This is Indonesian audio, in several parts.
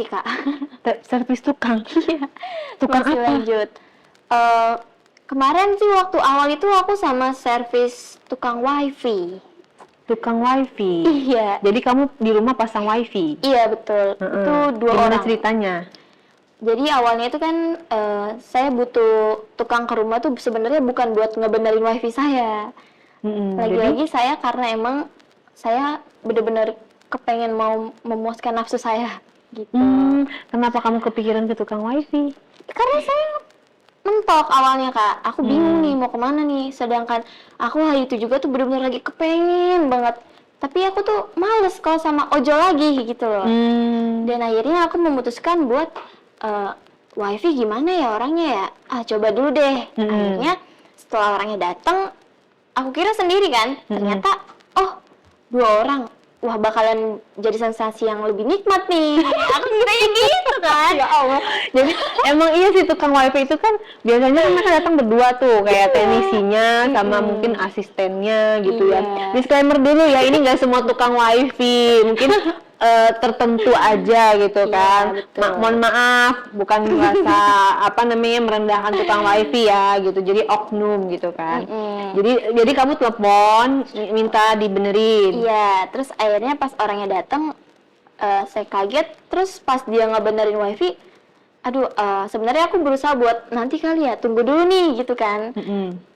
sih Kak. Servis tukang. Iya. Tukang Masih apa? lanjut. Kemarin sih waktu awal itu aku sama servis tukang wifi. Tukang wifi. Iya. Jadi kamu di rumah pasang wifi. Iya betul. Itu 2 Gimana orang. ceritanya? Jadi awalnya itu kan saya butuh tukang ke rumah tuh sebenarnya bukan buat ngebenerin wifi saya. Lagi-lagi saya karena emang saya bener-bener kepengen mau memuaskan nafsu saya gitu. Kenapa kamu kepikiran ke tukang wifi? Karena saya mentok awalnya Kak, aku bingung nih mau kemana nih, sedangkan aku hari itu juga tuh bener-bener lagi kepengen banget, tapi aku tuh males kalau sama ojol lagi gitu loh. Dan akhirnya aku memutuskan buat wifi gimana ya orangnya ya, coba dulu deh. Akhirnya setelah orangnya datang, aku kira sendiri kan, ternyata 2 orang. Wah bakalan jadi sensasi yang lebih nikmat nih. Aku kiranya gitu kan. Ya Allah. Jadi emang iya sih tukang wifi itu kan biasanya kan mereka datang berdua tuh kayak teknisinya sama mungkin asistennya gitu ya. Disclaimer dulu ya, ini nggak semua tukang wifi, mungkin tertentu aja gitu kan. Mohon maaf, bukan merasa merendahkan tukang wifi ya gitu. Jadi oknum gitu kan. Jadi kamu telepon minta dibenerin. Iya, terus akhirnya pas orangnya datang saya kaget, terus pas dia ngebenerin wifi, sebenarnya aku berusaha buat nanti kali ya, tunggu dulu nih gitu kan.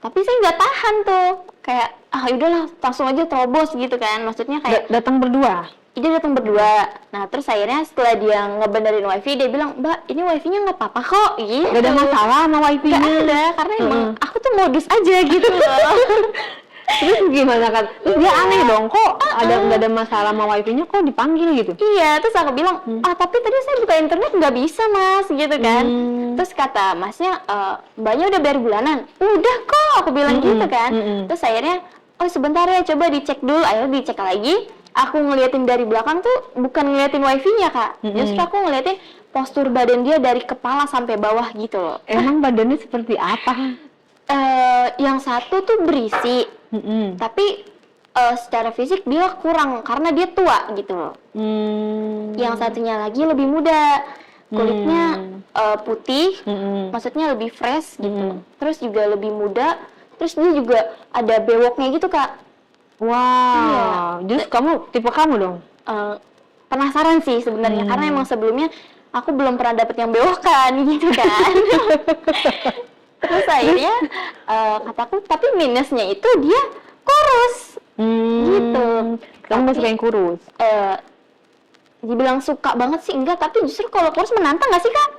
Tapi saya nggak tahan tuh, kayak udahlah langsung aja terobos gitu kan. Maksudnya kayak datang berdua. Dia datang berdua. Nah terus akhirnya setelah dia ngebenerin wifi, dia bilang, Mbak ini wifi-nya nggak apa-apa kok gitu. Gak ada masalah sama wifi-nya. Gak ada, karena emang aku tuh modus aja gitu loh. Terus gimana kan? Terus dia aneh dong, kok nggak ada masalah sama wifi-nya, kok dipanggil gitu? Iya, terus aku bilang, tapi tadi saya buka internet nggak bisa mas, gitu kan. Terus kata masnya, mbaknya udah bayar bulanan? Udah kok, aku bilang gitu kan. Terus akhirnya, sebentar ya, coba dicek dulu. Akhirnya dicek lagi, aku ngeliatin dari belakang tuh bukan ngeliatin wifi-nya Kak. Justru aku ngeliatin postur badan dia dari kepala sampai bawah gitu loh. Emang badannya seperti apa? Yang satu tuh berisi, tapi secara fisik dia kurang karena dia tua gitu loh. Yang satunya lagi lebih muda, kulitnya putih, maksudnya lebih fresh gitu. Terus juga lebih muda, terus dia juga ada bewoknya gitu Kak. Wow, Just kamu tipe kamu dong? Penasaran sih sebenarnya karena emang sebelumnya aku belum pernah dapet yang bewokan gitu kan. Terus akhirnya kataku, tapi minusnya itu dia kurus gitu. Kamu gak suka yang kurus? Dibilang suka banget sih enggak, tapi justru kalau kurus menantang gak sih Kak?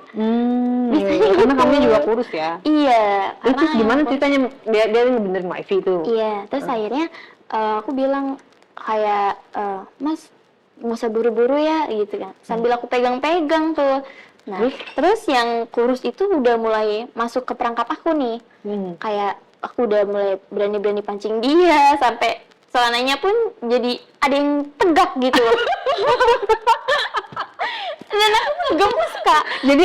Biasanya karena kamu juga kurus ya? Iya. Terus gimana ceritanya dia ngebenerin wifi tuh? Iya, terus akhirnya aku bilang kayak, Mas nggak usah buru-buru ya gitu kan, sambil aku pegang-pegang tuh. Nah terus yang kurus itu udah mulai masuk ke perangkap aku nih. Kayak aku udah mulai berani-berani pancing dia, sampai celananya pun jadi ada yang tegak gitu. Dan aku gemes Kak. Jadi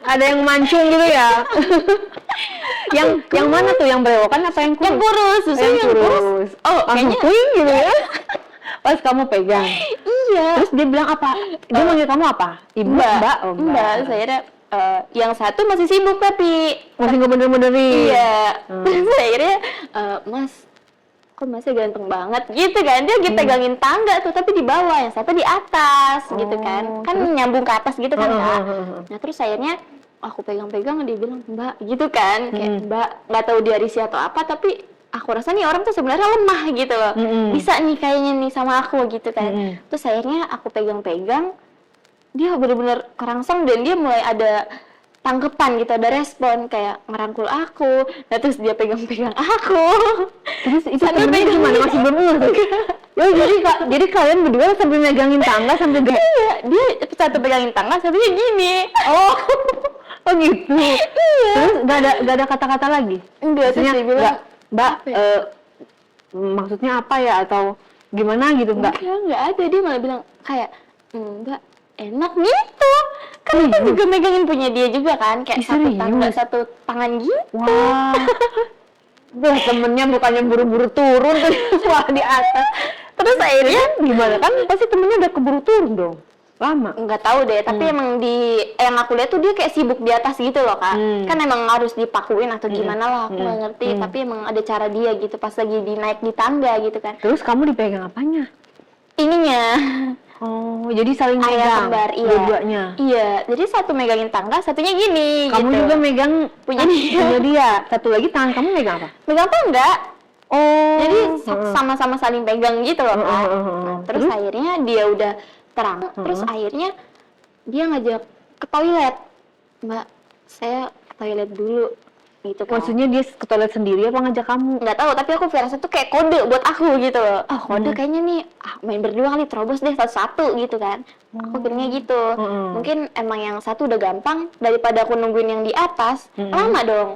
ada yang mancung gitu ya? yang mana tuh, yang berewokan apa yang kurus? Yang kurus, yang kurus. Kayaknya kuing gitu ya? Pas kamu pegang. Iya. Terus dia bilang apa? Dia manggil kamu apa? Ibu, Mbak? Mbak. Saya yang satu masih sibuk tapi masih nggak bener-benerin. Iya. Terus akhirnya, Mas, kok masih ganteng banget gitu kan. Dia pegangin tangga tuh, tapi di bawah, yang satu di atas gitu kan. Kan nyambung ke atas gitu kan Kak. Nah terus akhirnya aku pegang-pegang, dia bilang, Mbak gitu kan. Kayak Mbak, nggak tahu dia risih atau apa, tapi aku rasa nih orang tuh sebenarnya lemah gitu loh. Bisa nih kayaknya nih sama aku gitu kan. Terus akhirnya aku pegang-pegang, dia bener-bener kerangsang dan dia mulai ada tanggapan gitu, ada respon kayak ngerangkul aku. Nah terus dia pegang-pegang aku. Terus itu temennya gimana? Masih belum ngerti? Jadi kalian berdua sambil megangin tangga sambil Iya, dia satu pegangin tangga sambil gini. Oh gitu. Iya. Terus gak ada kata-kata lagi? Enggak, terus dia bilang, Mbak, maksudnya apa ya, atau gimana gitu? Enggak ada. Dia malah bilang kayak, Mbak, enak gitu. Kan kita juga megangin punya dia juga kan, kayak satu tangga satu tangan gitu. Wah. Temennya bukannya buru-buru turun tuh, wah di atas. Terus akhirnya gimana kan? Pasti temennya udah keburu turun dong. Lama? Nggak tahu deh, tapi emang yang aku lihat tuh dia kayak sibuk di atas gitu loh Kak. Kan emang harus dipakuin atau gimana lah, aku nggak ngerti. Tapi emang ada cara dia gitu pas lagi naik di tangga gitu kan. Terus kamu dipegang apanya? Ininya Oh, jadi saling ayah megang kembar, iya. dua-duanya. Iya, jadi satu megangin tangga, satunya gini. Kamu gitu. juga megang Punya dia. punya dia. Satu lagi tangan kamu megang apa? Megang tangga. Oh. Jadi sama-sama saling pegang gitu loh Kak. Nah, terus Terus? akhirnya dia udah terang. Terus akhirnya dia ngajak ke toilet. Mbak, saya ke toilet dulu. Gitu kan. Maksudnya dia ke toilet sendiri apa ngajak kamu? Nggak tahu, tapi aku firasa tuh kayak kode buat aku gitu loh. Oh, kode kayaknya nih main berdua kali, terobos deh satu-satu gitu kan. Aku bilangnya gitu. Mungkin emang yang satu udah gampang daripada aku nungguin yang di atas, lama dong.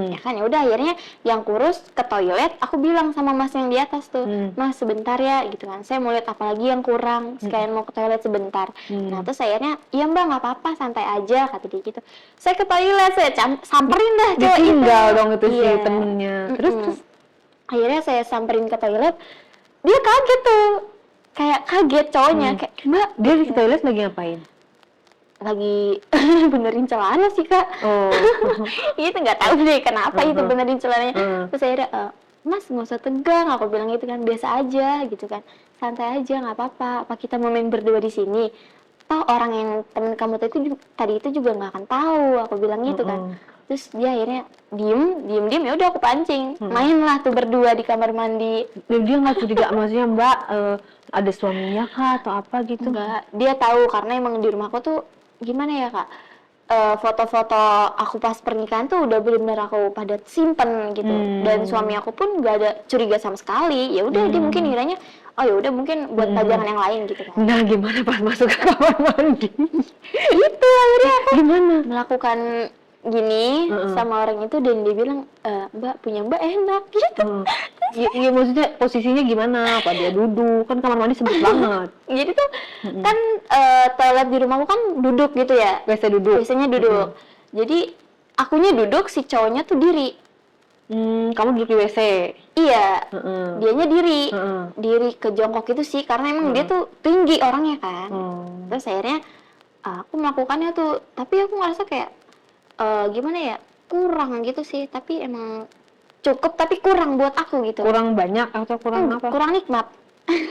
Ya kan, ya udah akhirnya yang kurus ke toilet, aku bilang sama mas yang di atas tuh, mas sebentar ya gitu kan. Saya mau lihat apa lagi yang kurang, sekalian mau ke toilet sebentar. Nah, terus akhirnya, iya mbak nggak apa-apa, santai aja kata dia gitu. Saya ke toilet, saya samperin dah cowok itu. Ditinggal dong itu si Iya. temennya. Terus Akhirnya saya samperin ke toilet, dia kaget tuh, kayak kaget cowoknya, kayak mbak dia di toilet lagi ngapain? lagi benerin celana sih kak. Oh. Itu nggak tahu deh kenapa itu benerin celananya. Terus akhirnya mas nggak usah tegang, aku bilang gitu kan, biasa aja gitu kan, santai aja nggak apa-apa. Apa kita mau main berdua di sini? Toh orang yang temen kamu tadi itu juga nggak akan tahu, aku bilang gitu kan. Terus dia akhirnya diem ya udah aku pancing, mainlah tuh berdua di kamar mandi. Dia nggak curiga, maksudnya mbak ada suaminya kah atau apa gitu? Enggak, dia tahu karena emang di rumahku tuh gimana ya kak, foto-foto aku pas pernikahan tuh udah benar-benar aku pada simpen gitu. Dan suami aku pun nggak ada curiga sama sekali. Ya udah dia mungkin kiranya oh ya udah mungkin buat pajangan yang lain gitu kan. Nah gimana pas masuk ke kamar mandi? Itu akhirnya aku Gimana? melakukan gini sama orang itu dan dia bilang mbak punya mbak enak gitu. Iya maksudnya posisinya gimana? Apa dia duduk? Kan kamar mandi sempit banget. Jadi tuh kan toilet di rumahku kan duduk gitu ya. Biasa duduk. Biasanya duduk. Jadi akunya duduk, si cowoknya tuh diri. Kamu duduk di WC. Iya. Dianya diri. Diri ke jongkok itu sih karena emang dia tuh tinggi orangnya kan. Terus akhirnya aku melakukannya tuh, tapi aku ngerasa kayak gimana ya, kurang gitu sih, tapi emang cukup tapi kurang buat aku gitu. Kurang banyak atau kurang apa? Kurang nikmat.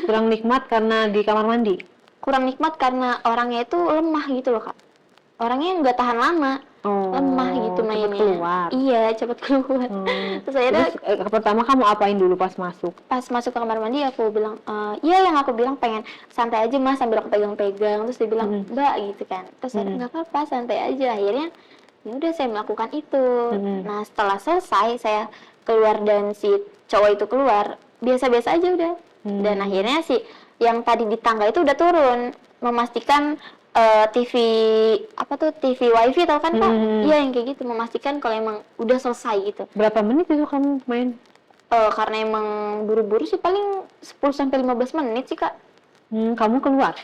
Kurang nikmat karena di kamar mandi. Kurang nikmat karena orangnya itu lemah gitu loh kak. Orangnya nggak tahan lama, lemah gitu mainnya. Cepet keluar. Iya, cepet keluar. Terus akhirnya Pertama kamu apain dulu pas masuk? pas masuk ke kamar mandi aku bilang, iya yang aku bilang pengen santai aja mas sambil aku pegang-pegang. Terus dia bilang mbak gitu kan. Terus saya nggak apa-apa santai aja. Akhirnya ya udah saya melakukan itu. Nah setelah selesai saya keluar dan si cowok itu keluar, biasa-biasa aja udah. Dan akhirnya si yang tadi di tangga itu udah turun memastikan TV apa tuh TV wifi tau kan kak? Iya yang kayak gitu, memastikan kalau emang udah selesai gitu. Berapa menit itu kamu main? Karena emang buru-buru sih paling 10-15 menit sih kak. Kamu keluar?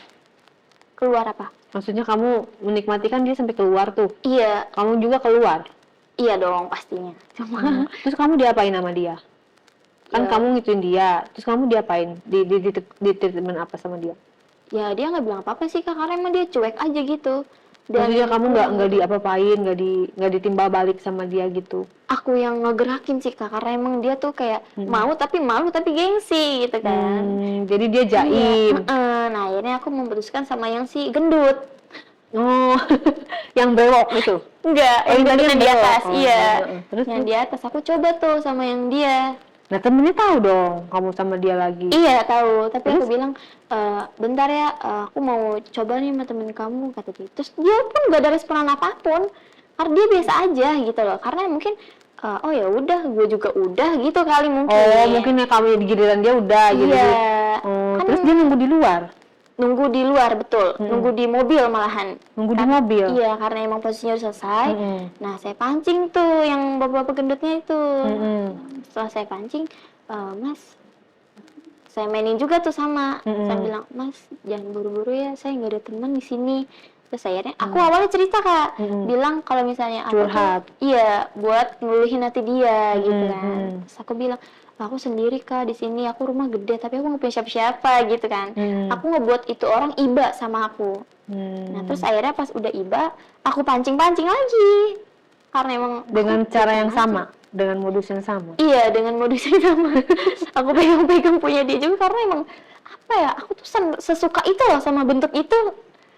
Keluar apa? Maksudnya kamu menikmati kan dia sampai keluar tuh. Iya. Kamu juga keluar? Iya dong pastinya. Cuma Terus kamu diapain sama dia? Kan Ya. kamu ngituin dia. Terus kamu diapain? Di treatment apa sama dia? ya dia nggak bilang apa-apa sih kak, karena emang dia cuek aja gitu. Maksudnya kamu nggak diapa-apain, nggak ditimba balik sama dia gitu? Aku yang ngegerakin sih kak, karena emang dia tuh kayak malu tapi gengsi gitu kan. Jadi dia jaim. Nah akhirnya aku memutuskan sama yang si gendut. Oh, yang brewok itu? Enggak, yang yang tadi gendut yang yang di brewok. atas, iya. Terus? Yang di atas aku coba tuh sama yang dia. Nah temennya tahu dong kamu sama dia lagi. Iya tahu, tapi aku bilang bentar ya, aku mau coba nih sama temen kamu kata dia. Terus dia pun gak ada responan apapun, karena dia biasa aja gitu loh. Karena mungkin oh ya udah, gue juga udah gitu kali mungkin. Oh mungkin ya kamu di giliran dia udah gitu. Iya. Oh, Kan terus dia nunggu di luar? nunggu di luar betul, nunggu di mobil malahan. Nunggu di mobil? Iya, karena emang posisinya udah selesai. Nah saya pancing tuh yang bapak-bapak gendutnya itu. Setelah saya pancing, mas, saya mainin juga tuh sama. Saya bilang, mas jangan buru-buru ya, saya nggak ada teman di sini. Terus akhirnya aku awalnya cerita Kak, bilang kalau misalnya aku Curhat. tuh, iya buat ngeluhin hati dia gitu kan. Mm. Terus aku bilang, aku sendiri Kak di sini, aku rumah gede tapi aku nggak punya siapa-siapa gitu kan. Aku ngebuat itu orang iba sama aku. Nah terus akhirnya pas udah iba, aku pancing-pancing lagi. Karena emang Dengan aku cara yang aja. sama, dengan modus yang sama. Iya, dengan modus yang sama. Aku pegang-pegang punya dia juga karena emang apa ya, aku tuh sesuka itu loh sama bentuk itu.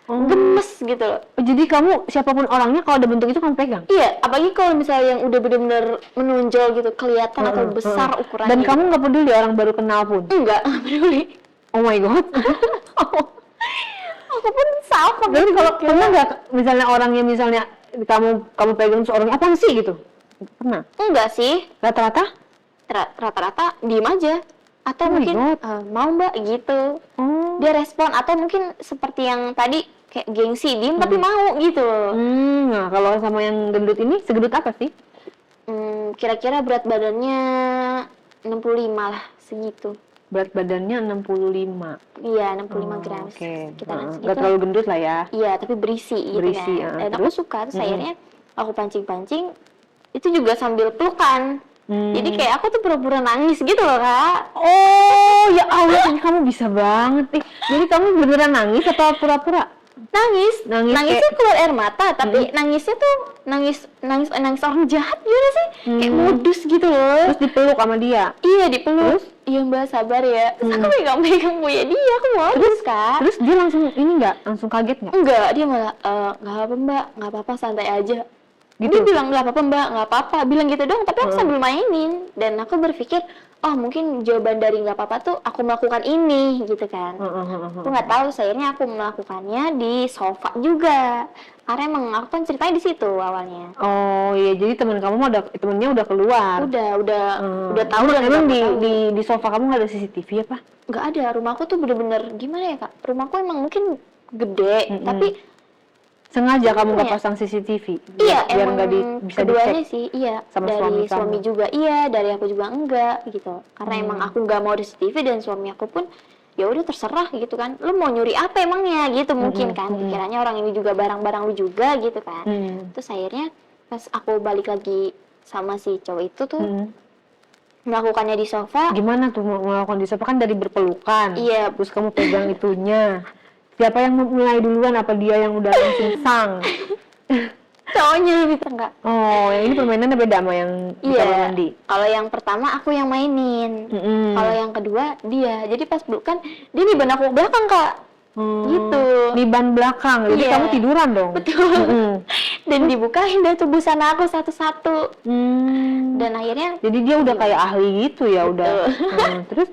Gemes gitu loh. Jadi kamu siapapun orangnya kalau ada bentuk itu kamu pegang? Iya, apalagi kalau misalnya yang udah bener-bener menonjol gitu, kelihatan atau besar ukurannya. Dan kamu gitu. nggak peduli orang baru kenal pun? Enggak peduli. Oh my god. Aku pun sama. Jadi kalau pernah nggak misalnya orangnya misalnya kamu pegang terus orangnya apaan sih gitu? Pernah? Enggak sih. Rata-rata? Rata-rata diem aja. Atau Oh my mungkin God. mau mbak gitu. Oh. Dia respon atau mungkin seperti yang tadi kayak gengsi diem tapi mau gitu. Nah kalau sama yang gendut ini segendut apa sih? Kira-kira berat badannya 65 lah segitu. Berat badannya 65. Iya 65 gram. Oke. Sekitaran segitu. Nggak terlalu gendut lah ya. Iya tapi berisi gitu Berisi, kan. Dan aku terus? suka. Terus akhirnya aku pancing-pancing itu juga sambil pelukan. Jadi kayak aku tuh pura-pura nangis gitu loh Kak. Oh ya Allah, ini kamu bisa banget nih. Jadi kamu beneran nangis atau pura-pura? Nangis Nangisnya keluar air mata, tapi nangisnya tuh nangis orang jahat gimana sih? Kayak modus gitu loh. Terus dipeluk sama dia? Iya dipeluk. Iya mbak sabar ya. Terus aku pegang-pegang punya dia, aku modus Kak. Terus dia langsung ini langsung kaget nggak? Enggak, dia malah nggak apa mbak, nggak apa-apa santai aja. Gitu? Dia bilang nggak apa-apa mbak, nggak apa-apa. Bilang gitu dong, tapi aku sambil mainin. Dan aku berpikir, oh mungkin jawaban dari nggak apa-apa tuh aku melakukan ini gitu kan. Aku nggak tahu, akhirnya aku melakukannya di sofa juga. Karena emang aku kan ceritanya di situ awalnya. Oh iya, jadi temennya udah keluar. Udah tahu dan Emang udah di sofa kamu nggak ada CCTV apa? nggak ada. Rumahku tuh bener-bener gimana ya kak? Rumahku emang mungkin gede, tapi Sengaja kamu nggak Iya. pasang CCTV? iya biar emang nggak bisa keduanya dicek sih iya. sama Dari suami kamu. suami juga iya, dari aku juga enggak gitu. Karena emang aku nggak mau di CCTV dan suami aku pun ya udah terserah gitu kan. Lu mau nyuri apa emangnya gitu mungkin kan. Pikirannya orang ini juga barang-barang lu juga gitu kan. Terus akhirnya pas aku balik lagi sama si cowok itu tuh melakukannya di sofa. Gimana tuh melakukan di sofa kan dari berpelukan? Iya. Terus kamu pegang itunya. Siapa yang mulai duluan? Apa dia yang udah langsung sang? Cowoknya lebih enggak. Oh, yang ini permainannya beda sama yang di kamar Iya. mandi. Kalau yang pertama aku yang mainin. Kalau yang kedua dia. Jadi pas pelukan dia di aku belakang kak. Gitu. Di ban belakang. Jadi Iya. kamu tiduran dong. Betul. Dan dibukain dah tuh busana aku satu-satu. Dan akhirnya Jadi dia udah kayak ahli gitu ya udah. Terus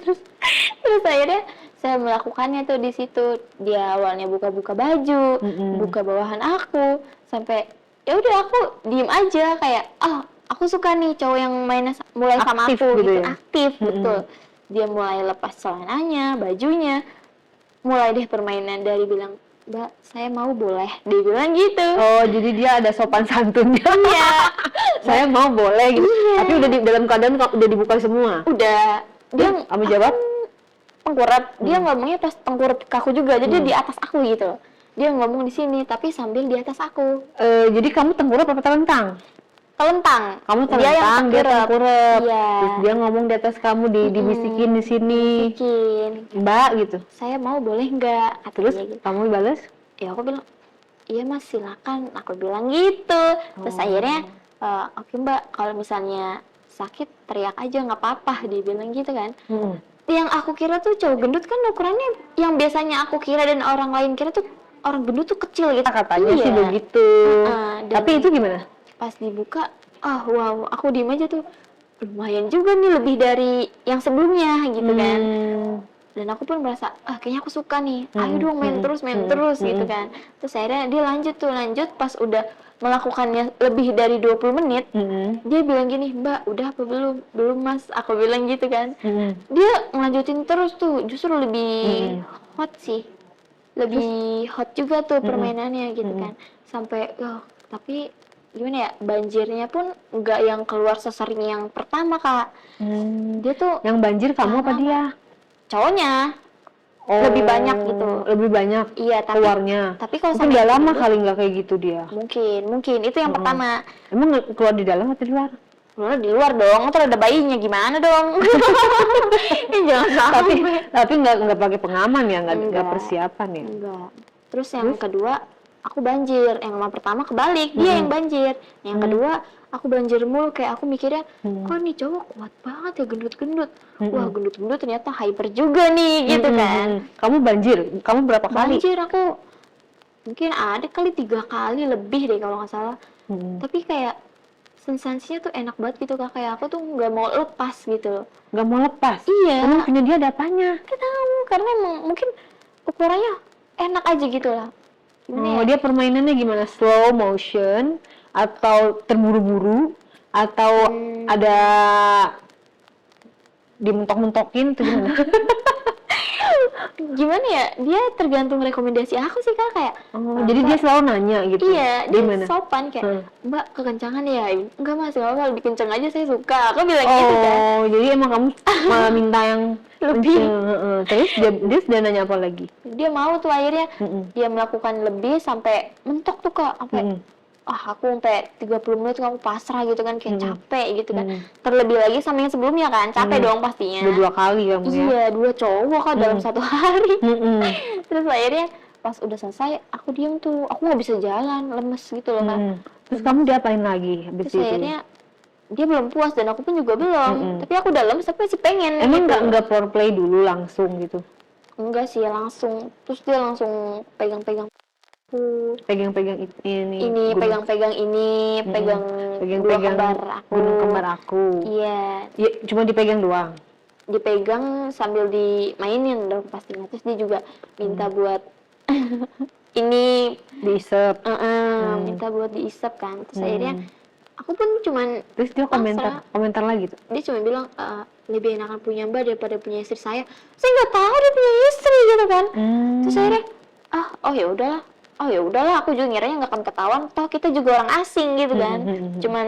terus akhirnya saya melakukannya tuh di situ. Dia awalnya buka-buka baju, buka bawahan aku, sampai ya udah aku diem aja kayak aku suka nih cowok yang mainnya mulai sama Aktif aku gitu gitu, ya? aktif betul. Dia mulai lepas celananya, bajunya, mulai deh permainan dari bilang, Mbak saya mau boleh, dia bilang gitu. Oh, jadi dia ada sopan santunnya. Iya. Saya mau boleh gitu. Tapi udah dalam keadaan udah dibuka semua. Udah dia Kamu jawab? tengkurap, dia ngomongnya pas tengkurap ke aku juga, jadi di atas aku gitu loh. Dia ngomong di sini tapi sambil di atas aku. Jadi kamu tengkurap apa telentang? Telentang. Kamu Dia yang telentang, dia tengkurap. Iya. Terus dia ngomong di atas kamu, dibisikin di sini. Bikin. Mbak gitu. Saya mau boleh nggak? Terus Katanya gitu. kamu balas? Ya aku bilang, iya mas silakan. Aku bilang gitu. Terus akhirnya, oke mbak, kalau misalnya sakit teriak aja nggak apa-apa. Dia bilang gitu kan. Yang aku kira tuh cowok gendut kan ukurannya yang biasanya aku kira dan orang lain kira tuh orang gendut tuh kecil gitu. Katanya Iya. sih begitu. Dan Tapi itu gimana? pas dibuka, wow, aku diem aja tuh. Lumayan juga nih lebih dari yang sebelumnya gitu kan. Dan aku pun merasa, kayaknya aku suka nih. Ayo dong main terus gitu kan. Terus akhirnya dia lanjut pas udah melakukannya lebih dari 20 menit, dia bilang gini, Mbak, udah apa belum? Belum mas, aku bilang gitu kan. Dia ngelanjutin terus tuh, justru lebih hot sih. Lebih hot juga tuh permainannya gitu kan. Sampai, tapi gimana ya, banjirnya pun nggak yang keluar sesering yang pertama, Kak. Dia tuh Yang banjir kamu apa dia? cowoknya. lebih banyak gitu. Lebih banyak Iya, keluarnya. tapi kalau Mungkin sama udah yang lama gendut, kali nggak kayak gitu dia. mungkin itu yang pertama. Emang keluar di dalam atau di luar? Keluar di luar dong, terus ada bayinya gimana dong? Jangan sampai. Tapi nggak pakai pengaman ya, nggak Enggak. persiapan ya. Enggak. Terus yang kedua, aku banjir. Yang sama pertama kebalik, dia yang banjir. Yang kedua, aku banjir mulu, kayak aku mikirnya, kok nih cowok kuat banget ya gendut-gendut. Wah, gendut-gendut ternyata hyper juga nih, gitu kan. Kamu banjir? Kamu berapa kali? Banjir aku mungkin ada kali 3 kali lebih deh kalau nggak salah. Tapi kayak sensasinya tuh enak banget gitu Kak. Kayak aku tuh nggak mau lepas gitu. Nggak mau lepas? Iya. Emang punya dia ada apanya? Nggak tahu, karena emang mungkin ukurannya enak aja gitu lah. Gimana ya? Dia permainannya gimana? Slow motion atau terburu-buru atau ada dimentok-mentokin tuh gimana? Gimana ya? Dia tergantung rekomendasi aku sih Kak, kayak Jadi dia selalu nanya gitu. iya, dia Gimana? sopan kayak, Mbak kekencangan ya? Enggak Mas, nggak apa-apa, lebih kencang aja saya suka. Aku bilang gitu kan. Jadi emang kamu malah minta yang Lebih. kenceng. Terus dia sudah nanya apa lagi? Dia mau tuh akhirnya, dia melakukan lebih sampai mentok tuh Kak, sampai aku sampai 30 menit aku pasrah gitu kan, kayak capek gitu kan. Terlebih lagi sama yang sebelumnya kan, capek dong pastinya. Udah 2 kali kamu ya? Iya, 2 cowok Kak dalam 1 hari. Terus akhirnya pas udah selesai, aku diem tuh, aku nggak bisa jalan, lemes gitu loh Kak. Terus kamu diapain lagi habis Terus itu? akhirnya dia belum puas dan aku pun juga belum. Tapi aku udah lemes, tapi masih pengen. Emang gitu. nggak foreplay dulu langsung gitu? Enggak sih, langsung. Terus dia langsung pegang-pegang aku. Pegang-pegang ini gunung- Pegang-pegang ini, pegang dua pegang-pegang kembar aku. gunung kembar aku. Iya, Ya, cuma dipegang doang. dipegang sambil dimainin dong pastinya. Terus dia juga minta buat ini, Diisep. minta buat diisep kan. Terus akhirnya aku pun cuman Terus dia komentar lagi tuh. dia cuma bilang lebih enakan punya Mbak daripada punya istri saya. Saya nggak tahu dia punya istri gitu kan. Terus akhirnya oh ya udahlah, aku juga ngiranya nggak akan ketahuan, toh kita juga orang asing gitu kan. Cuman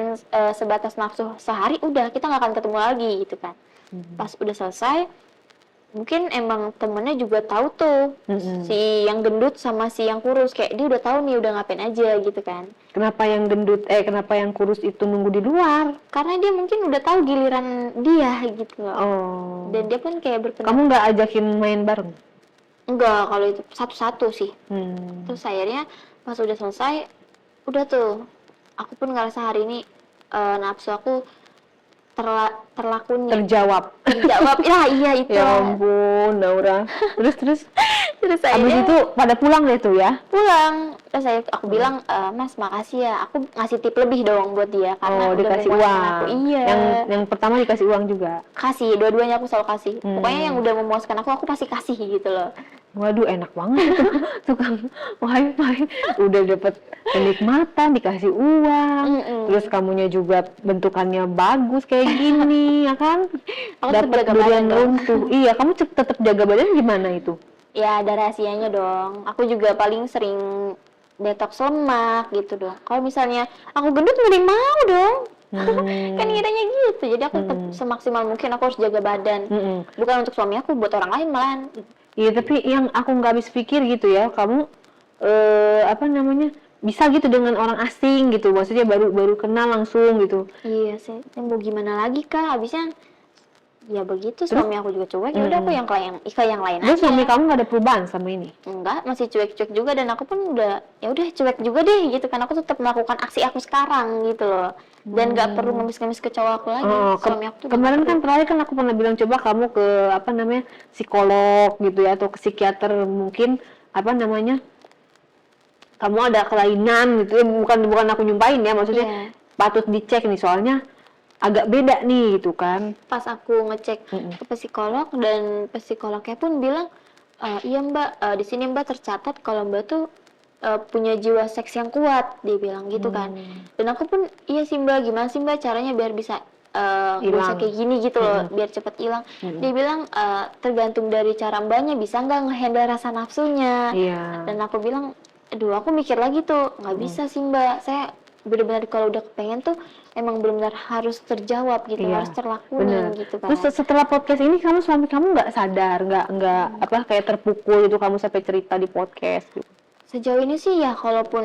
sebatas nafsu sehari udah, kita nggak akan ketemu lagi gitu kan. Pas udah selesai, mungkin emang temennya juga tahu tuh si yang gendut sama si yang kurus, kayak dia udah tahu nih udah ngapain aja gitu kan. Kenapa yang kurus itu nunggu di luar? Karena dia mungkin udah tahu giliran dia gitu loh. Oh. Dan dia pun kayak berpendapat, Kamu nggak ajakin main bareng? enggak, kalau itu satu-satu sih. Terus akhirnya pas udah selesai, udah tuh aku pun ngerasa hari ini nafsu aku terlakoni. Terjawab. Terjawab. Iya itu. Ya ampun, Naura. Terus Terus habis akhirnya itu pada pulang deh tuh ya? pulang. Terus aku bilang, Mas makasih ya, aku ngasih tip lebih dong buat dia karena udah dikasih memuaskan uang. aku. Iya. Yang pertama dikasih uang juga. Kasih, dua-duanya aku selalu kasih. Pokoknya yang udah memuaskan aku pasti kasih gitu loh. Waduh, enak banget itu tukang wifi. Udah dapet kenikmatan, dikasih uang, terus kamunya juga bentukannya bagus kayak gini, ya kan? Aku Dapat tetap jaga durian badan dong. runtuh. Iya, kamu tetap jaga badan gimana itu? Ya ada rahasianya dong. Aku juga paling sering detox lemak gitu dong. Kalau misalnya aku gendut mending mau dong. Kan kiranya gitu. Jadi aku tetap semaksimal mungkin aku harus jaga badan. Bukan untuk suami aku, buat orang lain malahan. Iya, tapi yang aku nggak habis pikir gitu ya, kamu bisa gitu dengan orang asing gitu, maksudnya baru kenal langsung gitu. Iya sih. Mau gimana lagi Kak? Habisnya ya begitu, suami aku juga cuek. Ya udah aku yang lain Terus aja. suami kamu nggak ada perubahan sama ini? Enggak, masih cuek-cuek juga dan aku pun udah ya udah cuek juga deh gitu kan. Aku tetap melakukan aksi aku sekarang gitu loh. Dan nggak perlu ngemis-ngemis ke cowok aku lagi. Suami aku tuh Kemarin kan terakhir kan aku pernah bilang coba kamu ke psikolog gitu ya, atau ke psikiater, mungkin kamu ada kelainan gitu ya, bukan aku nyumpahin ya, maksudnya patut dicek nih soalnya agak beda nih gitu kan. Pas aku ngecek ke psikolog dan psikolognya pun bilang iya Mbak, di sini Mbak tercatat kalau Mbak tuh punya jiwa seks yang kuat, dia bilang gitu kan. Dan aku pun iya sih Mbak, gimana sih Mbak caranya biar bisa nggak usah kayak gini gitu loh, biar cepet hilang. Dia bilang tergantung dari cara Mbaknya bisa nggak ngehandle rasa nafsunya. Dan aku bilang, aduh aku mikir lagi tuh, nggak bisa sih Mbak, saya benar-benar kalau udah kepengen tuh emang benar-benar harus terjawab gitu, Iya, harus terlakuin bener. gitu kan. Terus setelah podcast ini suami kamu nggak sadar, nggak apa kayak terpukul itu kamu sampai cerita di podcast gitu? Sejauh ini sih ya, kalaupun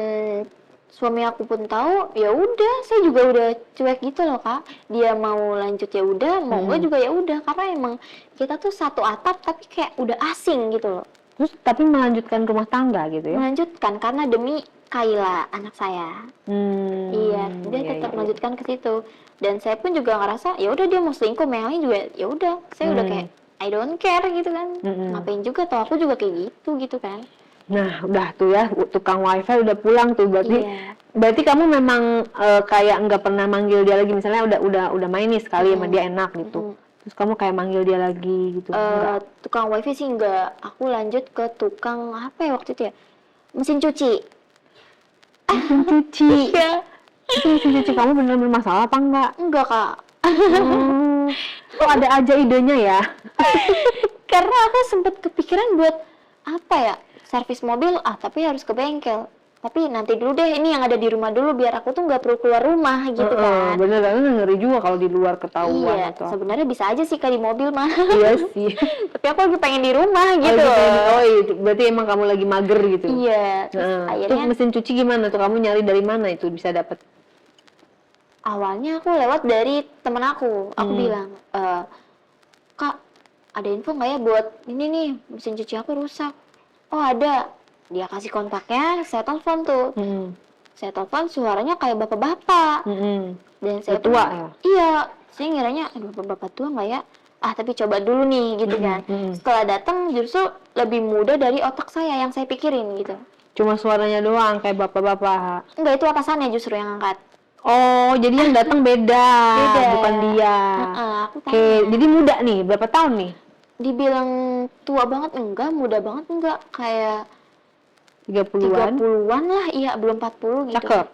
suami aku pun tahu, ya udah, saya juga udah cuek gitu loh Kak. Dia mau lanjut ya udah, mau enggak juga ya udah, karena emang kita tuh satu atap tapi kayak udah asing gitu loh. Terus tapi melanjutkan rumah tangga gitu ya? Melanjutkan karena demi Kayla, anak saya. Iya, dia Iya, tetap iya. melanjutkan ke situ. Dan saya pun juga ngerasa, ya udah dia mau selingkuh, Meli juga, ya udah, saya udah kayak I don't care gitu kan. Ngapain juga, toh aku juga kayak gitu kan. Nah, udah tuh ya, tukang wifi udah pulang tuh, berarti Iya. berarti kamu memang kayak nggak pernah manggil dia lagi, misalnya udah main nih sekali sama dia enak gitu. Terus kamu kayak manggil dia lagi gitu. Enggak. Tukang wifi sih enggak. Aku lanjut ke tukang apa ya waktu itu ya? Mesin cuci. Mesin cuci. Iya. Itu mesin cuci kamu bener-bener masalah apa enggak? Enggak, Kak. Kok ada aja idenya ya? Karena aku sempat kepikiran buat apa ya? Servis mobil, tapi harus ke bengkel. Tapi nanti dulu deh, ini yang ada di rumah dulu biar aku tuh nggak perlu keluar rumah gitu kan. Bener, ngeri juga kalau di luar ketahuan Iya, atau apa. sebenarnya bisa aja sih Kak di mobil mah. Iya sih. Tapi aku lagi pengen di rumah gitu. Itu berarti emang kamu lagi mager gitu. Iya, terus Nah, akhirnya terus mesin cuci gimana tuh? Kamu nyari dari mana itu bisa dapat? awalnya aku lewat dari temen aku. Aku bilang, Kak, ada info nggak ya buat ini nih, mesin cuci aku rusak. Oh ada. Dia kasih kontaknya, saya telepon tuh. Saya telepon suaranya kayak bapak-bapak. Dan saya Tua pun, ya? Iya, saya ngiranya, aduh bapak-bapak tua nggak ya? Tapi coba dulu nih gitu kan. Setelah datang justru lebih muda dari otak saya yang saya pikirin gitu. Cuma suaranya doang kayak bapak-bapak. Enggak, itu atasannya justru yang angkat. Oh, jadi yang datang beda, bukan dia. Aku Oke, tanya. jadi muda nih, berapa tahun nih? Dibilang tua banget enggak, muda banget enggak, kayak 30-an? 30-an lah, iya belum 40 gitu. Cakep.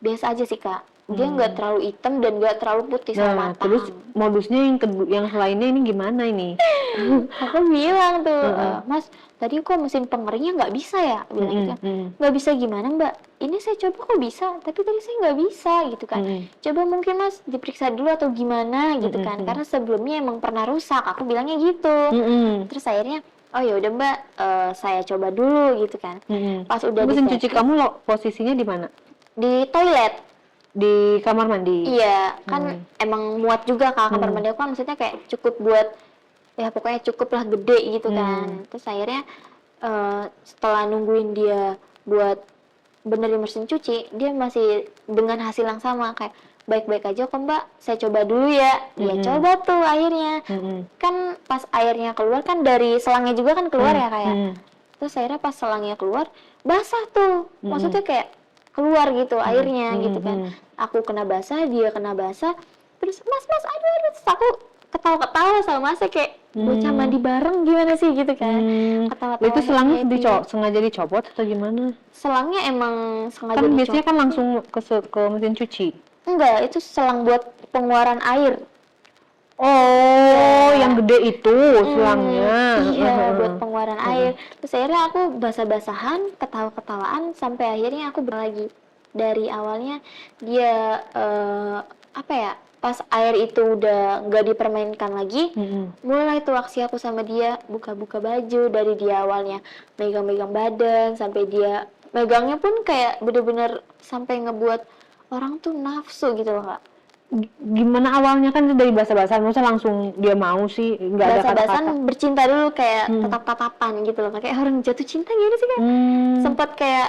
Biasa aja sih Kak. Dia nggak terlalu hitam dan nggak terlalu putih sama Nah, matang. terus modusnya yang lainnya ini gimana ini? Aku bilang tuh, Mas, tadi kok mesin pengeringnya nggak bisa ya? Bilang gitu kan. Nggak bisa gimana Mbak? Ini saya coba kok bisa, tapi tadi saya nggak bisa gitu kan. Coba mungkin Mas diperiksa dulu atau gimana gitu kan. Karena sebelumnya emang pernah rusak, aku bilangnya gitu. Terus akhirnya, oh ya udah Mbak, saya coba dulu gitu kan. Pas udah Mesin cuci diservis, kamu posisinya di mana? di toilet. Di kamar mandi? Iya, kan emang muat juga Kak, kamar mandi aku kan maksudnya kayak cukup buat, ya pokoknya cukup lah gede gitu kan. Terus akhirnya setelah nungguin dia buat benerin mesin cuci, dia masih dengan hasil yang sama, kayak baik-baik aja kok Mbak, saya coba dulu ya. Dia coba tuh akhirnya. Kan pas airnya keluar kan dari selangnya juga kan keluar ya kayak. Terus akhirnya pas selangnya keluar, basah tuh. Maksudnya kayak keluar gitu airnya gitu kan. Aku kena basah, dia kena basah. Terus mas aduh, terus aku ketawa-ketawa sama masnya kayak bocah mandi bareng gimana sih gitu kan. Ketawa-tawa. Itu selangnya sengaja dicopot atau gimana? Selangnya emang sengaja Kan biasanya dicopot. kan langsung ke mesin cuci. Enggak, itu selang buat pengeluaran air. Oh, yang gede itu selangnya. Iya, buat pengeluaran air. Terus akhirnya aku basah-basahan, ketawa-ketawaan, sampai akhirnya aku lagi. Dari awalnya dia apa ya, pas air itu udah nggak dipermainkan lagi, mulai tuh aksi aku sama dia buka-buka baju. Dari dia awalnya megang-megang badan, sampai dia megangnya pun kayak bener-bener sampai ngebuat orang tuh nafsu gitu loh Kak. Gimana awalnya kan dari basa-basan, masa langsung dia mau sih, nggak ada kata-kata. Basa-basan bercinta dulu kayak tatap-tatapan gitu loh, kayak orang jatuh cinta gitu sih kan. Sempet kayak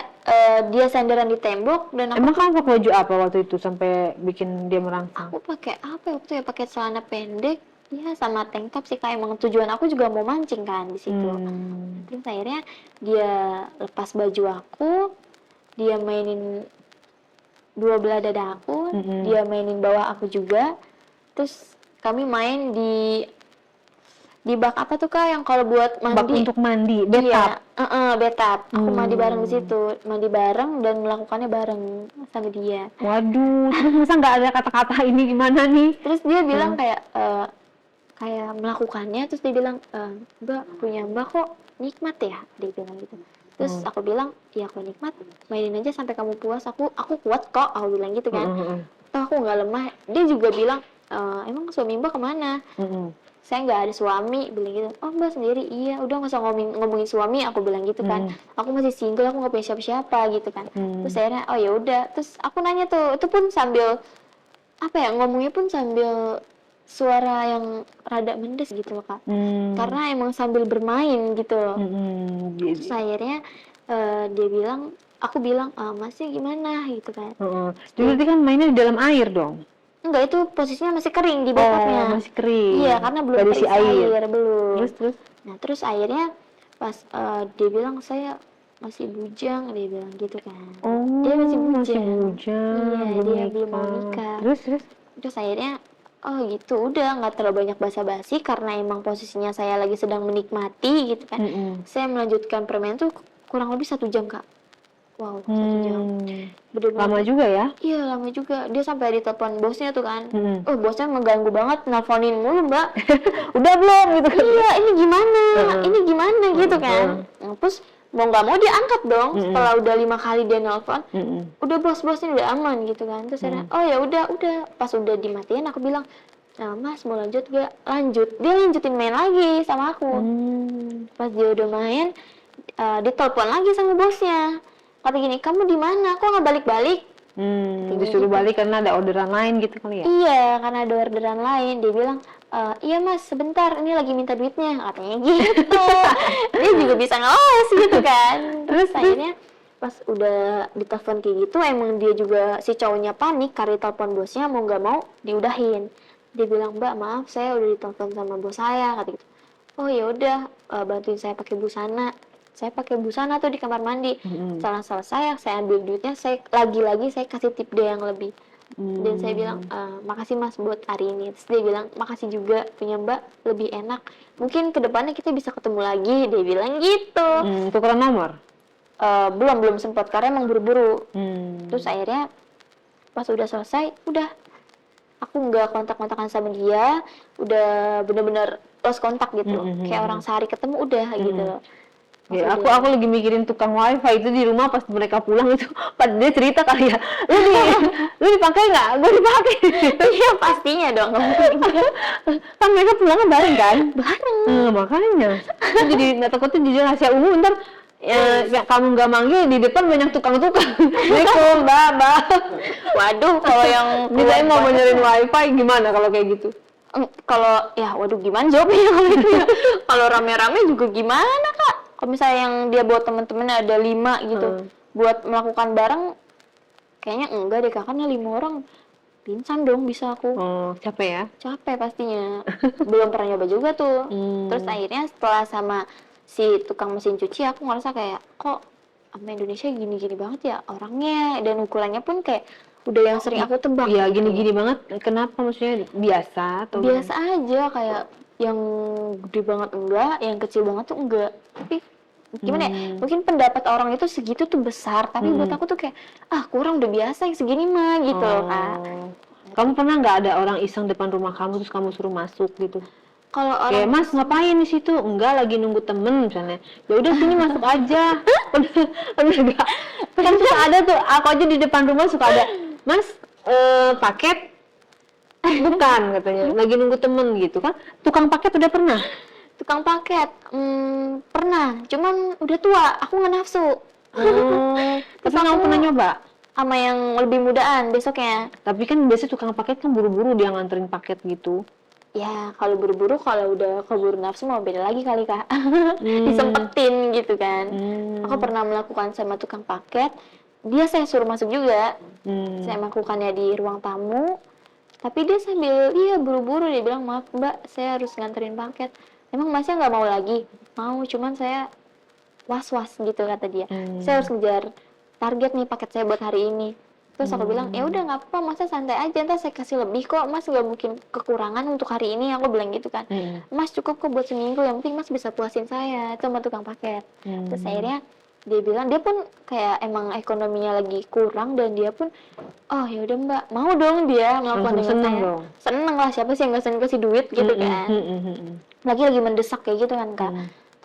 dia senderan di tembok dan aku Emang kamu pakai baju apa waktu itu sampai bikin dia merangsang? pakai apa ya waktu ya, pakai celana pendek ya sama tank top sih Kak. Emang tujuan aku juga mau mancing kan di situ. Terus akhirnya dia lepas baju aku, dia mainin dua belah dada aku, dia mainin bawah aku juga. Terus kami main di bak apa tuh Kak yang kalau buat mandi? Bak untuk mandi, bathtub. Iya, bathtub. Aku mandi bareng di situ, mandi bareng dan melakukannya bareng sama dia. Waduh, terus masa nggak ada kata-kata ini gimana nih? Terus dia bilang kayak melakukannya, terus dia bilang, Mbak, punya Mbak kok nikmat ya, dia bilang gitu. Terus aku bilang, ya aku nikmat, mainin aja sampai kamu puas, aku kuat kok, aku bilang gitu kan. Toh aku nggak lemah. Dia juga bilang, emang suami Mbak kemana? Saya nggak ada suami, bilang gitu. Oh Mbak sendiri, iya udah nggak usah ngomongin suami, aku bilang gitu kan. Aku masih single, aku nggak punya siapa-siapa gitu kan. Terus akhirnya, oh ya udah. Terus aku nanya tuh, itu pun sambil apa ya, ngomongnya pun sambil suara yang rada mendes gitu loh Kak. Karena emang sambil bermain gitu loh. Terus akhirnya dia bilang, aku bilang, Masnya gimana gitu kan. Jadi berarti kan mainnya di dalam air dong? Enggak, itu posisinya masih kering di bokapnya. Masih kering. Iya, karena belum terisi air, belum. Terus? Nah, terus akhirnya pas dia bilang saya masih bujang, dia bilang gitu kan. Dia masih bujang. Iya, dia belum mau nikah. Terus akhirnya, oh gitu, udah nggak terlalu banyak basa-basi karena emang posisinya saya lagi sedang menikmati gitu kan. Saya melanjutkan permainan tuh kurang lebih 1 jam Kak. Wow, 1 jam. Bener-bener. Lama juga ya? Iya, lama juga. Dia sampai ditelepon bosnya tuh kan. Oh, bosnya mengganggu banget, nelfonin mulu, Mbak. Udah belum gitu kan? Iya, ini gimana? Ini gimana gitu kan. Nah, terus mau nggak mau dia angkat dong. Setelah udah 5 kali dia nelpon, udah bos-bosnya udah aman gitu kan. Terus akhirnya, oh ya udah. Pas udah dimatiin aku bilang, nah Mas mau lanjut gak? Lanjut. Dia lanjutin main lagi sama aku. Pas dia udah main, ditelepon lagi sama bosnya. Kata gini, kamu di mana? Kok nggak balik-balik? Disuruh balik karena ada orderan lain gitu kali ya? Iya, karena ada orderan lain. Dia bilang, iya Mas, sebentar, ini lagi minta duitnya, katanya gitu. Dia juga bisa ngeles gitu kan. Terus akhirnya pas udah ditelepon kayak gitu, emang dia juga si cowoknya panik karena telepon bosnya mau nggak mau diudahin. Dia bilang, Mbak maaf saya udah ditelepon sama bos saya, kata gitu. Oh ya udah, bantuin saya pakai busana. Saya pakai busana tuh di kamar mandi. Setelah selesai, saya ambil duitnya, saya lagi-lagi saya kasih tip dia yang lebih. Dan saya bilang, makasih Mas buat hari ini. Terus dia bilang, makasih juga punya Mbak, lebih enak. Mungkin kedepannya kita bisa ketemu lagi. Dia bilang gitu. Tukeran nomor? Belum sempat karena emang buru-buru. Terus akhirnya pas udah selesai, udah aku nggak kontak-kontakan sama dia, udah bener-bener lost kontak gitu. Kayak orang sehari ketemu udah gitu loh. Ya, aku lagi mikirin tukang wifi itu di rumah pas mereka pulang itu, pada dia cerita kali ya, lu dipakai nggak? Gue dipakai. Iya pastinya dong. Kan mereka pulangnya bareng kan? Bareng. Makanya. Jadi nggak takutnya di rahasia umum ntar ya kamu nggak manggil di depan banyak tukang-tukang. Assalamualaikum, mbak. Waduh, kalau yang misalnya mau benerin wifi gimana kalau kayak gitu? Kalau ya waduh gimana jawabnya kalau itu ya. Kalau rame-rame juga gimana Kak? Kalau misalnya yang dia bawa temen-temennya ada 5 gitu, buat melakukan bareng, kayaknya enggak deh Kak, karena 5 orang pingsan dong bisa aku. Capek ya? Capek pastinya. Belum pernah nyoba juga tuh. Terus akhirnya setelah sama si tukang mesin cuci, aku ngerasa kayak, kok sama Indonesia gini-gini banget ya orangnya, dan ukurannya pun kayak udah yang sering aku tebak. Iya, gini-gini banget. Kenapa maksudnya biasa atau biasa aja, kayak yang gede banget enggak, yang kecil banget tuh enggak. Tapi gimana ya? Mungkin pendapat orang itu segitu tuh besar, tapi buat aku tuh kayak kurang, udah biasa yang segini mah gitu loh Kak. Kamu pernah nggak ada orang iseng depan rumah kamu terus kamu suruh masuk gitu? Kalau orang Mas ngapain di situ? Enggak, lagi nunggu temen misalnya. Ya udah sini masuk aja. Pernah enggak? Kan suka ada tuh, aku aja di depan rumah suka ada, Mas paket? Bukan katanya, lagi nunggu temen gitu kan. Tukang paket udah pernah? Tukang paket, pernah, cuman udah tua, aku nggak nafsu. Tapi kamu pernah nyoba? Sama yang lebih mudaan besoknya. Tapi kan biasa tukang paket kan buru-buru dia nganterin paket gitu. Ya, kalau buru-buru, kalau udah keburu nafsu mau beda lagi kali Kak. Disempetin gitu kan. Aku pernah melakukan sama tukang paket, dia saya suruh masuk juga. Saya melakukannya di ruang tamu, tapi dia sambil, buru-buru, dia bilang, maaf Mbak, saya harus nganterin paket. Emang Masnya nggak mau lagi? Mau, cuman saya was-was gitu kata dia. Saya harus ngejar target nih paket saya buat hari ini. Terus aku bilang, ya udah nggak apa-apa, Mas santai aja, ntar saya kasih lebih kok, Mas nggak mungkin kekurangan untuk hari ini, aku bilang gitu kan. Mas cukup kok buat seminggu, yang penting Mas bisa puasin saya, itu sama tukang paket. Terus akhirnya dia bilang, dia pun kayak emang ekonominya lagi kurang, dan dia pun, oh ya udah Mbak, mau dong dia melakukan dengan saya. Seneng lah, siapa sih yang nggak seneng kasih duit gitu kan. Lagi mendesak kayak gitu kan Kak.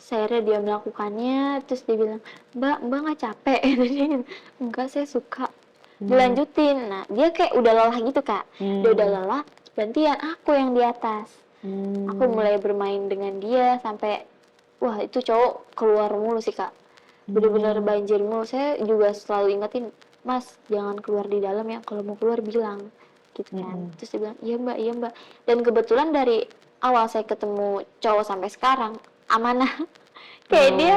Akhirnya dia melakukannya, terus dia bilang, mbak nggak capek? Dia bilang, enggak, saya suka. Dilanjutin. Nah, dia kayak udah lelah gitu, Kak. Dia udah lelah, gantian aku yang di atas. Aku mulai bermain dengan dia sampai, wah itu cowok keluar mulu sih, Kak. Bener-bener banjir mulu. Saya juga selalu ingetin, Mas jangan keluar di dalam ya, kalau mau keluar bilang gitu kan. Terus dia bilang, iya mbak. Dan kebetulan dari awal saya ketemu cowok sampai sekarang amanah. Kayak dia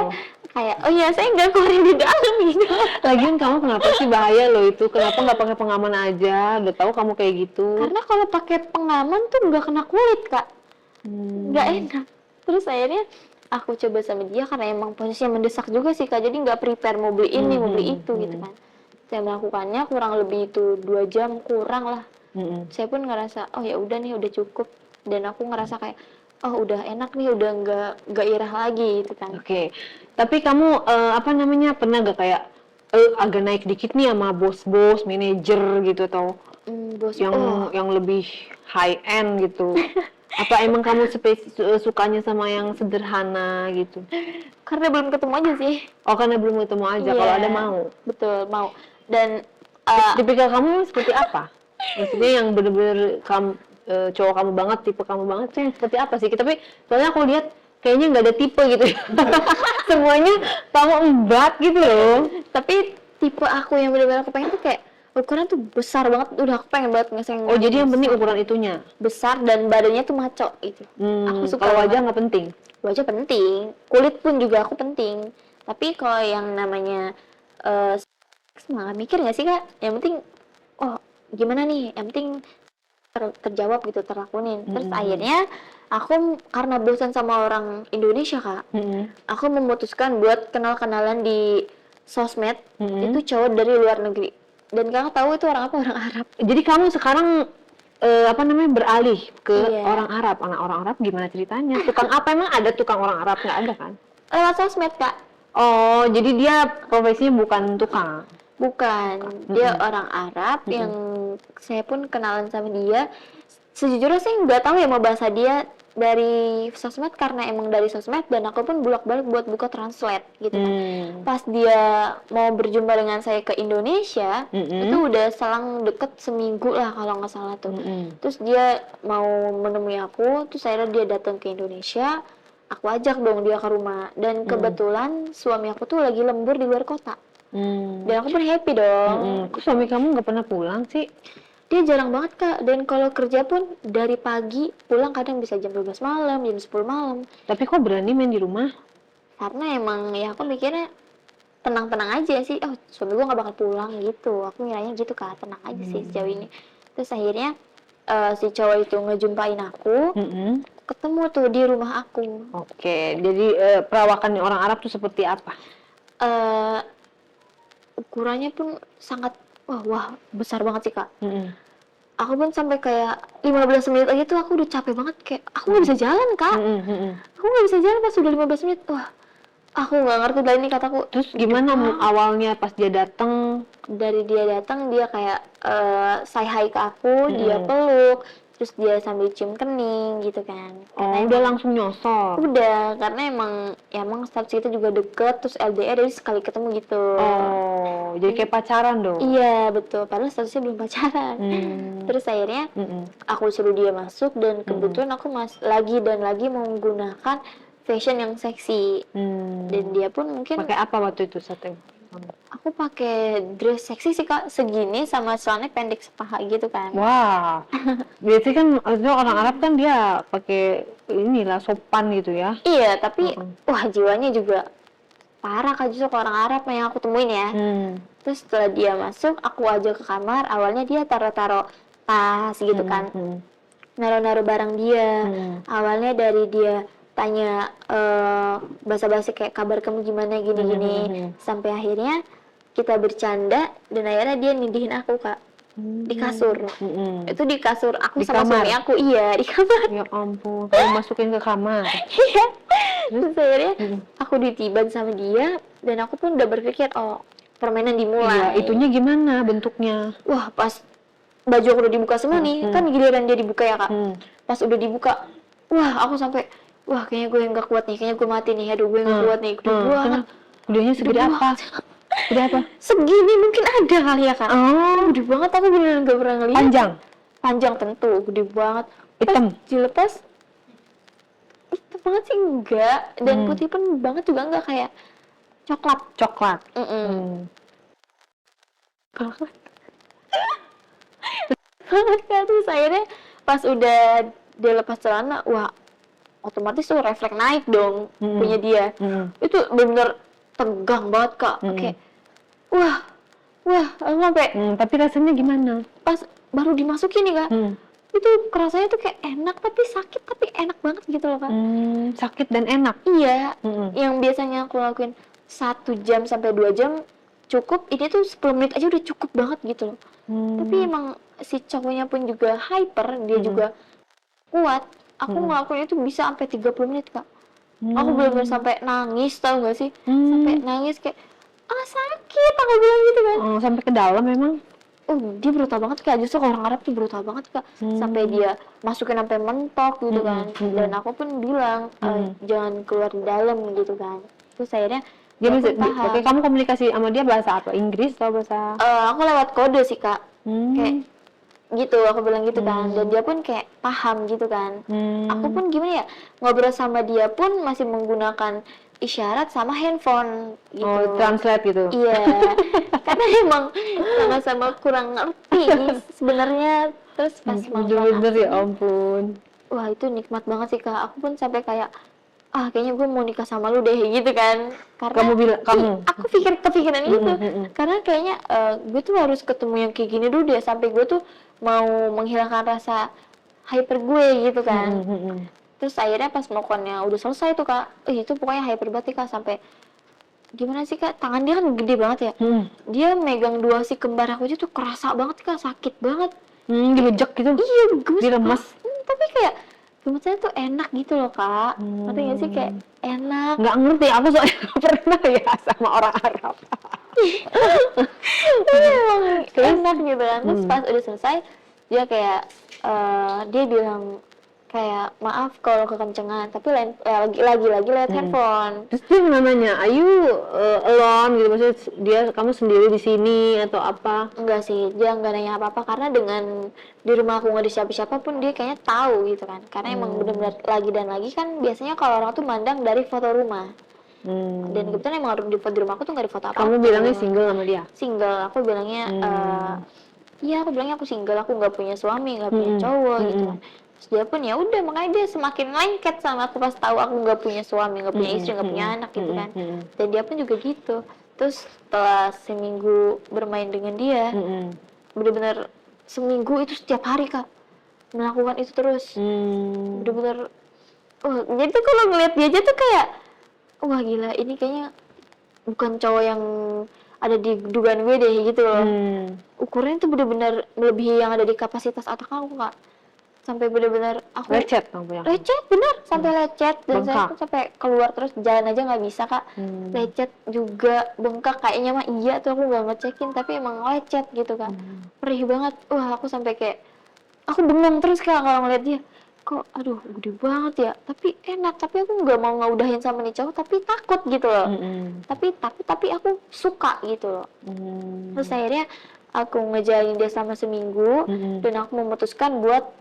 kayak, oh iya saya nggak keluarin di dalam gitu. Lagian kamu kenapa sih, bahaya loh itu, kenapa nggak pakai pengaman aja, udah tahu kamu kayak gitu. Karena kalau pakai pengaman tuh nggak kena kulit, Kak. Nggak enak. Terus akhirnya aku coba sama dia karena emang posisinya mendesak juga sih, Kak. Jadi nggak prepare mau beli ini, mau beli itu gitu kan. Saya melakukannya kurang lebih itu 2 jam kurang lah. Saya pun ngerasa, oh ya udah nih, udah cukup. Dan aku ngerasa kayak, oh udah enak nih, udah nggak irah lagi gitu kan. Oke. Tapi kamu pernah nggak kayak agak naik dikit nih sama bos-bos, manajer gitu, atau Bos, yang lebih high end gitu? Apa emang kamu sukanya sama yang sederhana gitu? karena belum ketemu aja sih. Oh, karena belum ketemu aja. Iya, Kalau ada mau. betul mau. Dan Tipikal kamu seperti apa? Maksudnya yang bener-bener kamu cowok kamu banget, tipe kamu banget tuh yang seperti apa sih? Tapi soalnya aku lihat kayaknya nggak ada tipe gitu. Semuanya kamu embat gitu loh. tapi tipe aku yang benar-benar aku pengen tuh kayak ukuran tuh besar banget, udah aku pengen banget ngeseng. Oh, jadi yang penting ukuran itunya. besar dan badannya tuh maco gitu. Aku suka Kalau banget. wajah nggak penting. Wajah penting, kulit pun juga aku penting. Tapi kalau yang namanya malah mikir nggak sih, Kak? Yang penting, oh gimana nih? Yang penting terjawab gitu, terlakuin. Terus akhirnya aku karena bosan sama orang Indonesia, Kak, aku memutuskan buat kenal-kenalan di sosmed. Itu cowok dari luar negeri. Dan kamu tahu itu orang apa? Orang Arab. Jadi kamu sekarang beralih ke Iya. orang Arab. Orang Arab gimana ceritanya? Tukang apa, emang ada tukang orang Arab? Nggak ada kan? Lewat sosmed, Kak. Oh, jadi dia profesinya bukan tukang. Bukan, dia orang Arab yang saya pun kenalan sama dia. Sejujurnya saya nggak tahu ya mau bahasa dia dari sosmed karena emang dari sosmed, dan aku pun bolak-balik buat buka translate gitu kan. Pas dia mau berjumpa dengan saya ke Indonesia, itu udah selang deket seminggu lah kalau nggak salah tuh. Terus dia mau menemui aku, terus akhirnya dia datang ke Indonesia. Aku ajak dong dia ke rumah, dan kebetulan suami aku tuh lagi lembur di luar kota. Dan aku pun happy dong. Kok suami kamu nggak pernah pulang sih? Dia jarang banget, Kak. Dan kalau kerja pun dari pagi pulang kadang bisa jam 12 malam, jam 10 malam. Tapi kok berani main di rumah? Karena emang ya aku mikirnya tenang-tenang aja sih. Oh, suami gue nggak bakal pulang gitu. Aku ngiranya gitu, Kak. Tenang aja sih sejauh ini. Terus akhirnya si cowok itu ngejumpain aku. Ketemu tuh di rumah aku. Oke, jadi perawakan orang Arab tuh seperti apa? Ukurannya pun sangat wah besar banget sih, Kak. Aku pun sampai kayak 15 menit aja tuh aku udah capek banget, kayak aku nggak bisa jalan, Kak. Aku nggak bisa jalan pas udah 15 menit. Wah, aku nggak ngerti lagi nih kataku. Terus gimana awalnya pas dia datang? Dari dia datang dia kayak say hi ke aku, dia peluk, terus dia sambil cium kening gitu kan. Oh, udah langsung nyosor. Udah, karena emang status kita juga deket, terus LDR, jadi sekali ketemu gitu. Oh, jadi kayak pacaran dong? Iya, betul. Padahal statusnya belum pacaran. Terus akhirnya aku suruh dia masuk, dan kebetulan aku lagi menggunakan fashion yang seksi. Dan dia pun mungkin Pakai apa waktu itu setting? aku pakai dress seksi sih, Kak, segini sama celana pendek sepaha gitu kan. Wah, biasanya kan maksudnya orang Arab kan dia pakai inilah sopan gitu ya. Iya, tapi wah jiwanya juga parah, Kak, justru orang Arab yang aku temuin ya. Terus setelah dia masuk, aku ajak ke kamar. Awalnya dia taruh-taruh tas gitu kan, naruh-naruh barang dia. Awalnya dari dia tanya basa-basi kayak kabar kamu gimana gini-gini, sampai akhirnya kita bercanda, dan akhirnya dia nindihin aku, Kak, di kasur. Itu di kasur aku Di sama kamar? suami aku, iya di kamar. Ya ampun, kamu masukin ke kamar. Iya. Terus akhirnya aku ditiban sama dia, dan aku pun udah berpikir, oh permainan dimulai. Iya, itunya gimana bentuknya? Wah, pas baju aku udah dibuka semua nih, kan giliran dia dibuka ya, Kak. Pas udah dibuka, wah aku sampai wah kayaknya gue nggak kuat nih, kayaknya gue mati nih, aduh gue nggak kuat nih, gede banget. Kenapa? Gedenya segede Gede apa? Gede apa? Segini mungkin ada kali ya kak. Oh, Gede banget, aku beneran gak pernah ngeliat. panjang, Panjang tentu, gede banget. hitam. Pas dilepas, hitam banget sih enggak, dan putih pun banget juga enggak, kayak coklat. Coklat. Banget kan, terus akhirnya pas udah dia lepas celana, wah otomatis tuh refleks naik dong punya dia. Itu bener-bener tegang banget kak, kayak wah aku sampai Tapi rasanya gimana? pas baru dimasukin nih kak, itu kerasanya tuh kayak enak tapi sakit, tapi enak banget gitu loh kak. Sakit dan enak. Iya, yang biasanya aku lakuin 1 jam sampai 2 jam cukup, ini tuh 10 menit aja udah cukup banget gitu loh. Tapi emang si cowoknya pun juga hyper, dia juga kuat. Aku ngelakuin itu bisa sampai 30 menit kak. Aku bener-bener sampai nangis, tau gak sih? Sampai nangis kayak, sakit, aku bilang gitu kan. Sampai ke dalam memang. Dia brutal banget kak, justru kalau orang Arab tuh brutal banget kak. Sampai dia masukin sampai mentok gitu kan. Dan aku pun bilang, jangan keluar di dalam gitu kan. Terus akhirnya Dia pun bisa, paham. oke, kamu komunikasi sama dia bahasa apa? Inggris atau bahasa? Aku lewat kode sih kak, kayak gitu, aku bilang gitu kan, dan dia pun kayak paham gitu kan. Aku pun gimana ya, ngobrol sama dia pun masih menggunakan isyarat sama handphone gitu. Oh, translate gitu. Iya, karena emang sama-sama kurang ngerti sebenarnya. Terus pas Bener-bener ya ampun. wah itu nikmat banget sih kak. Aku pun sampai kayak kayaknya gue mau nikah sama lu deh gitu kan. Karena Kamu bilang, kamu? aku kepikiran gitu. Karena kayaknya gue tuh harus ketemu yang kayak gini dulu deh, sampai gue tuh mau menghilangkan rasa hyper gue gitu kan. Terus akhirnya pas melakukannya udah selesai tuh kak, itu pokoknya hyper banget kak, sampai gimana sih kak, tangan dia kan gede banget ya. Dia megang 2 si kembar aku aja tuh kerasa banget kak, sakit banget. Dilejek gitu. Iya, gemes. Diremes. Tapi kayak gemesnya tuh enak gitu loh kak. Ngerti gak sih, kayak enak. Nggak ngerti, aku soalnya nggak pernah ya sama orang Arab. Emang enak gitu kan. Terus pas udah selesai, dia kayak dia bilang kayak maaf kalau kekencengan, tapi lagi lewat handphone. Terus dia nanya, are you alone gitu, maksudnya kamu sendiri di sini atau apa? Enggak sih, dia nggak nanya apa-apa, karena dengan di rumah aku nggak ada siapa-siapa pun dia kayaknya tahu gitu kan. Karena emang benar-benar lagi dan lagi kan, biasanya kalau orang tuh mandang dari foto rumah. Dan kebetulan emang di rumah aku tuh nggak ada foto apa-apa. Kamu bilangnya single sama dia? Single, aku bilangnya iya, aku bilangnya aku single, aku nggak punya suami, nggak punya cowok gitu kan. Terus dia pun ya udah, makanya dia semakin lengket sama aku pas tahu aku nggak punya suami, nggak punya istri, nggak punya anak gitu kan. Dan dia pun juga gitu. Terus setelah seminggu bermain dengan dia, bener-bener seminggu itu setiap hari kak melakukan itu terus. Bener-bener jadi tuh kalau ngeliat dia aja tuh kayak wah gila, ini kayaknya bukan cowok yang ada di dugaan gue deh gitu loh. Ukurannya tuh bener-bener melebihi yang ada di kapasitas otak aku kak. Sampai bener-bener aku Lecet kamu bilang? Lecet bener, sampai lecet. Dan Bengkak. saya tuh sampai keluar terus jalan aja nggak bisa kak. Lecet juga, bengkak kayaknya mah iya tuh, aku nggak ngecekin, tapi emang lecet gitu kan. Perih banget. Wah aku sampai kayak aku bengong terus kak kalau ngeliat dia. Kok aduh gede banget ya, tapi enak, tapi aku nggak mau ngaudahin sama nih cowok, tapi takut gitu loh. Tapi aku suka gitu loh. Terus akhirnya aku ngejalin dia selama seminggu, dan aku memutuskan buat